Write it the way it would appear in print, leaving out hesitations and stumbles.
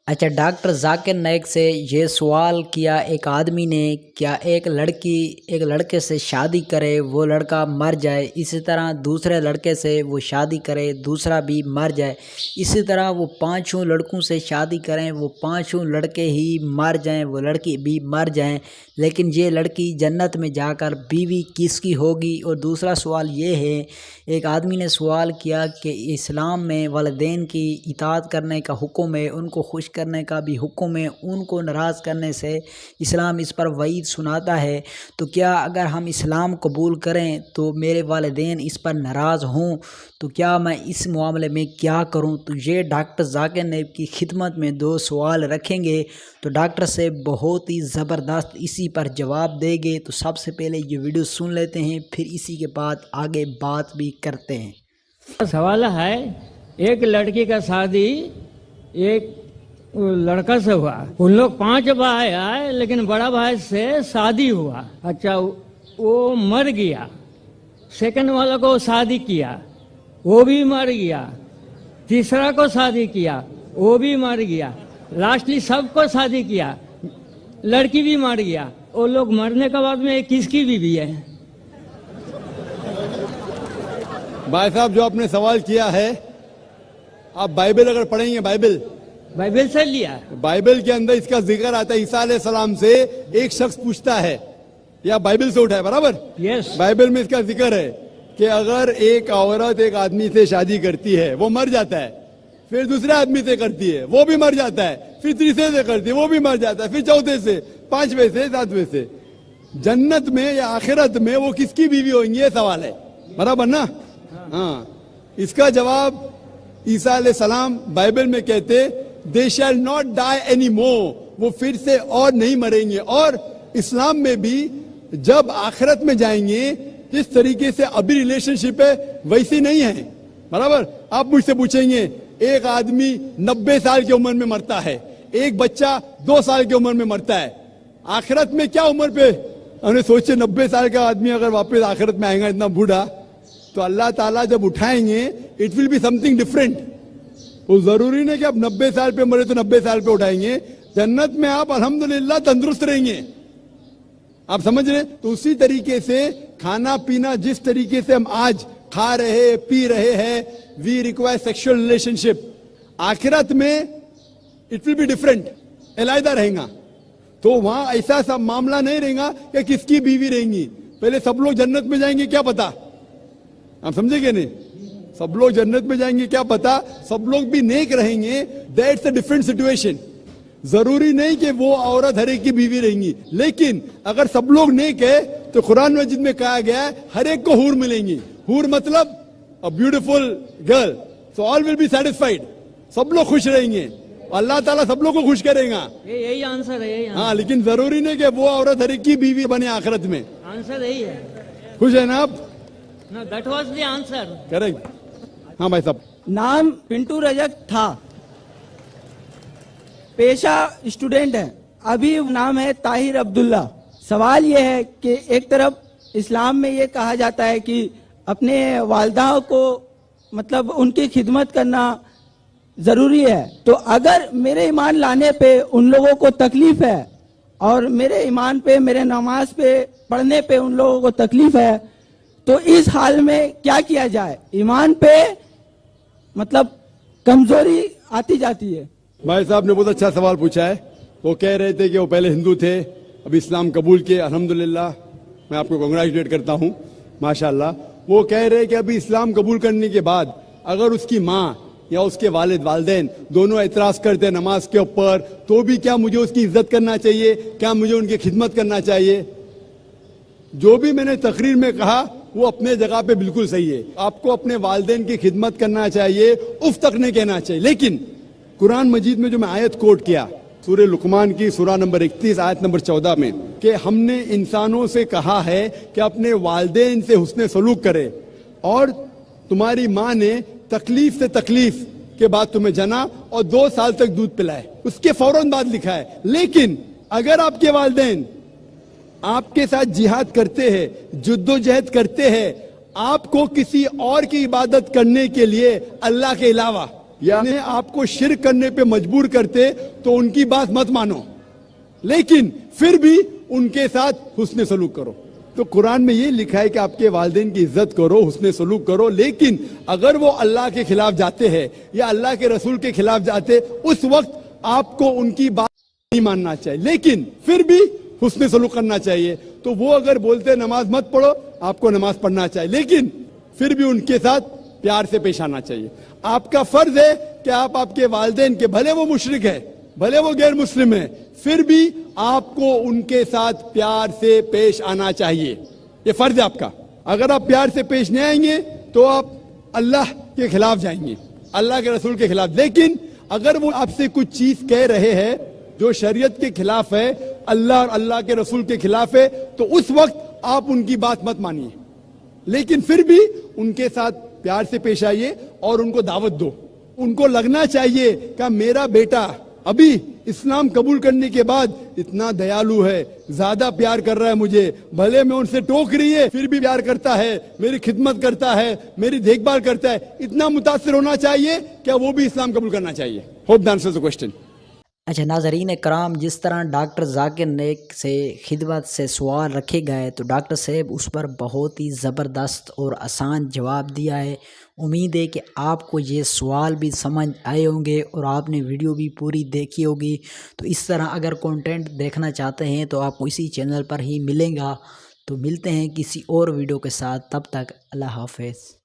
अच्छा, डॉक्टर जाकिर नाइक से ये सवाल किया एक आदमी ने, क्या एक लड़की एक लड़के से शादी करे वो लड़का मर जाए, इसी तरह दूसरे लड़के से वो शादी करे दूसरा भी मर जाए, इसी तरह वो पांचों लड़कों से शादी करें वो पांचों लड़के ही मर जाएं, वो लड़की भी मर जाएं, लेकिन ये लड़की जन्नत में जाकर बीवी किसकी होगी। और दूसरा सवाल ये है, एक आदमी ने सवाल किया कि इस्लाम में वालिदैन की इताअत करने का हुक्म है, उनको खुश करने का भी हुक्म है, उनको नाराज़ करने से इस्लाम इस पर वईद सुनाता है, तो क्या अगर हम इस्लाम कबूल करें तो मेरे वालिदैन इस पर नाराज़ हों तो क्या मैं इस मामले में क्या करूं। तो ये डॉक्टर जाकिर नाइक की खिदमत में दो सवाल रखेंगे, तो डॉक्टर से बहुत ही ज़बरदस्त इसी पर जवाब देंगे। तो सबसे पहले ये वीडियो सुन लेते हैं, फिर इसी के बाद आगे बात भी करते हैं। सवाल है, एक लड़की का शादी एक लड़का से हुआ, उन लोग 5 भाई आए, लेकिन बड़ा भाई से शादी हुआ। अच्छा, वो मर गया, सेकंड वाला को शादी किया, वो भी मर गया, तीसरा को शादी किया, वो भी मर गया, लास्टली सबको शादी किया, लड़की भी मर गया। वो लोग मरने के बाद में किसकी बीवी है? भाई साहब, जो आपने सवाल किया है, आप बाइबल अगर पढ़ेंगे, बाइबल से लिया, बाइबल के अंदर इसका जिक्र आता है। ईसा अलैहिस्सलाम से एक शख्स पूछता है, या बाइबल से उठाए बराबर, यस, बाइबल में इसका जिक्र है कि अगर एक औरत एक आदमी से शादी करती है वो मर जाता है, फिर दूसरे आदमी से करती है वो भी मर जाता है, फिर तीसरे से करती है वो भी मर जाता है, फिर चौथे से, 5वें से, 7वें से, जन्नत में या आखिरत में वो किसकी बीवी होंगी, ये सवाल है, बराबर ना? हाँ, इसका जवाब ईसा अलैहिस्सलाम बाइबल में कहते, they shall not die any more, वो फिर से और नहीं मरेंगे। और इस्लाम में भी जब आखिरत में जाएंगे, जिस तरीके से अभी रिलेशनशिप है वैसी नहीं है, बराबर। आप मुझसे पूछेंगे, एक आदमी 90 साल की उम्र में मरता है, एक बच्चा 2 साल की उम्र में मरता है, आखिरत में क्या उम्र पे? हमने सोचे 90 साल का आदमी अगर वापस आखिरत में आएगा इतना बूढ़ा, तो अल्लाह ताला जब उठाएंगे it will be something different. वो जरूरी नहीं कि आप 90 साल पे मरे तो 90 साल पे उठाएंगे, जन्नत में आप अल्हम्दुलिल्लाह तंदुरुस्त रहेंगे। आप समझ रहे? तो उसी तरीके से खाना पीना जिस तरीके से हम आज खा रहे पी रहे हैं, वी रिक्वायर सेक्सुअल रिलेशनशिप, आखिरत में इट विल बी डिफरेंट, अलग रहेगा। तो वहां ऐसा सब मामला नहीं रहेगा कि किसकी बीवी रहेंगी। पहले सब लोग जन्नत में जाएंगे क्या पता, आप समझेंगे नहीं? सब लोग जन्नत में जाएंगे क्या पता, सब लोग भी नेक रहेंगे, दैट्स अ डिफरेंट सिचुएशन। जरूरी नहीं कि वो औरत हर एक की बीवी रहेंगी, लेकिन अगर सब लोग नेक है तो कुरान मजीद में कहा गया है हर एक को हूर मिलेंगी। हूर मतलब a beautiful girl, so all will be satisfied, सब लोग खुश रहेंगे, अल्लाह ताला सब लोग को खुश करेगा। यही आंसर है, यही आंसर। हाँ, लेकिन जरूरी नहीं कि वो औरत हर एक की बीवी बने आखिरत में। आंसर यही है। खुश है ना आप? No, that was the answer. Correct. हाँ भाई साहब। नाम पिंटू रजक था, पेशा स्टूडेंट है, अभी नाम है ताहिर अब्दुल्ला। सवाल ये है कि एक तरफ इस्लाम में ये कहा जाता है कि अपने वालिदाओं को मतलब उनकी खिदमत करना जरूरी है, तो अगर मेरे ईमान लाने पे उन लोगों को तकलीफ है और मेरे ईमान पे, मेरे नमाज पे पढ़ने पे उन लोगों को तकलीफ है, तो इस हाल में क्या किया जाए? ईमान पे मतलब कमजोरी आती जाती है। भाई साहब ने बहुत अच्छा सवाल पूछा है। वो कह रहे थे कि वो पहले हिंदू थे, अब इस्लाम कबूल किए, अल्हम्दुलिल्लाह, मैं आपको कांग्रेचुलेट करता हूँ, माशाल्लाह। वो कह रहे हैं कि अभी इस्लाम कबूल करने के बाद अगर उसकी माँ या उसके वालिदैन दोनों एतराज करते हैं नमाज के ऊपर, तो भी क्या मुझे उसकी इज्जत करना चाहिए, क्या मुझे उनकी खिदमत करना चाहिए? जो भी मैंने तकरीर में कहा वो अपने जगह पे बिल्कुल सही है। आपको अपने वालिदैन की खिदमत करना चाहिए, उफ तक नहीं कहना चाहिए। लेकिन कुरान मजीद में जो मैं आयत कोट किया, सूरह लुकमान की सूरा नंबर 31 आयत नंबर 14 में, कि हमने इंसानों से कहा है कि अपने वालिदैन से हुस्न सलूक करे, और तुम्हारी माँ ने तकलीफ से तकलीफ के बाद तुम्हें जना और 2 साल तक दूध पिलाए, उसके फौरन बाद लिखा है। लेकिन अगर आपके वालिदैन आपके साथ जिहाद करते हैं, जुद्दोजहद करते हैं, आपको किसी और की इबादत करने के लिए अल्लाह के अलावा, یا آپ کو شرک کرنے پہ مجبور کرتے تو ان کی بات مت مانو، لیکن پھر بھی ان کے ساتھ حسن سلوک کرو۔ تو قرآن میں یہ لکھا ہے کہ آپ کے والدین کی عزت کرو، حسن سلوک کرو، لیکن اگر وہ اللہ کے خلاف جاتے ہیں یا اللہ کے رسول کے خلاف جاتے، اس وقت آپ کو ان کی بات نہیں ماننا چاہیے، لیکن پھر بھی حسن سلوک کرنا چاہیے۔ تو وہ اگر بولتے نماز مت پڑھو، آپ کو نماز پڑھنا چاہیے، لیکن پھر بھی ان کے ساتھ پیار سے پیش آنا چاہیے۔ آپ کا فرض ہے کہ آپ کے والدین کے، بھلے وہ مشرک ہے، بھلے وہ غیر مسلم ہے، پھر بھی آپ کو ان کے ساتھ پیار سے پیش آنا چاہیے، یہ فرض ہے آپ کا۔ اگر آپ پیار سے پیش نہیں آئیں گے تو آپ اللہ کے خلاف جائیں گے، اللہ کے رسول کے خلاف۔ لیکن اگر وہ آپ سے کچھ چیز کہہ رہے ہیں جو شریعت کے خلاف ہے، اللہ اور اللہ کے رسول کے خلاف ہے، تو اس وقت آپ ان کی بات مت مانیے، لیکن پھر بھی ان کے ساتھ پیار سے پیش آئیے اور ان کو دعوت دو۔ ان کو لگنا چاہیے کہ میرا بیٹا ابھی اسلام قبول کرنے کے بعد اتنا دیالو ہے، زیادہ پیار کر رہا ہے مجھے، بھلے میں ان سے ٹوک رہی ہے پھر بھی پیار کرتا ہے، میری خدمت کرتا ہے، میری دیکھ بھال کرتا ہے، اتنا متاثر ہونا چاہیے کہ وہ بھی اسلام قبول کرنا چاہیے۔ Hope the answer the question. اچھا ناظرین کرام، جس طرح ڈاکٹر ذاکر نائک سے خدمت سے سوال رکھے گئے تو ڈاکٹر صاحب اس پر بہت ہی زبردست اور آسان جواب دیا ہے۔ امید ہے کہ آپ کو یہ سوال بھی سمجھ آئے ہوں گے اور آپ نے ویڈیو بھی پوری دیکھی ہوگی۔ تو اس طرح اگر کنٹینٹ دیکھنا چاہتے ہیں تو آپ کو اسی چینل پر ہی ملے گا۔ تو ملتے ہیں کسی اور ویڈیو کے ساتھ، تب تک اللہ حافظ۔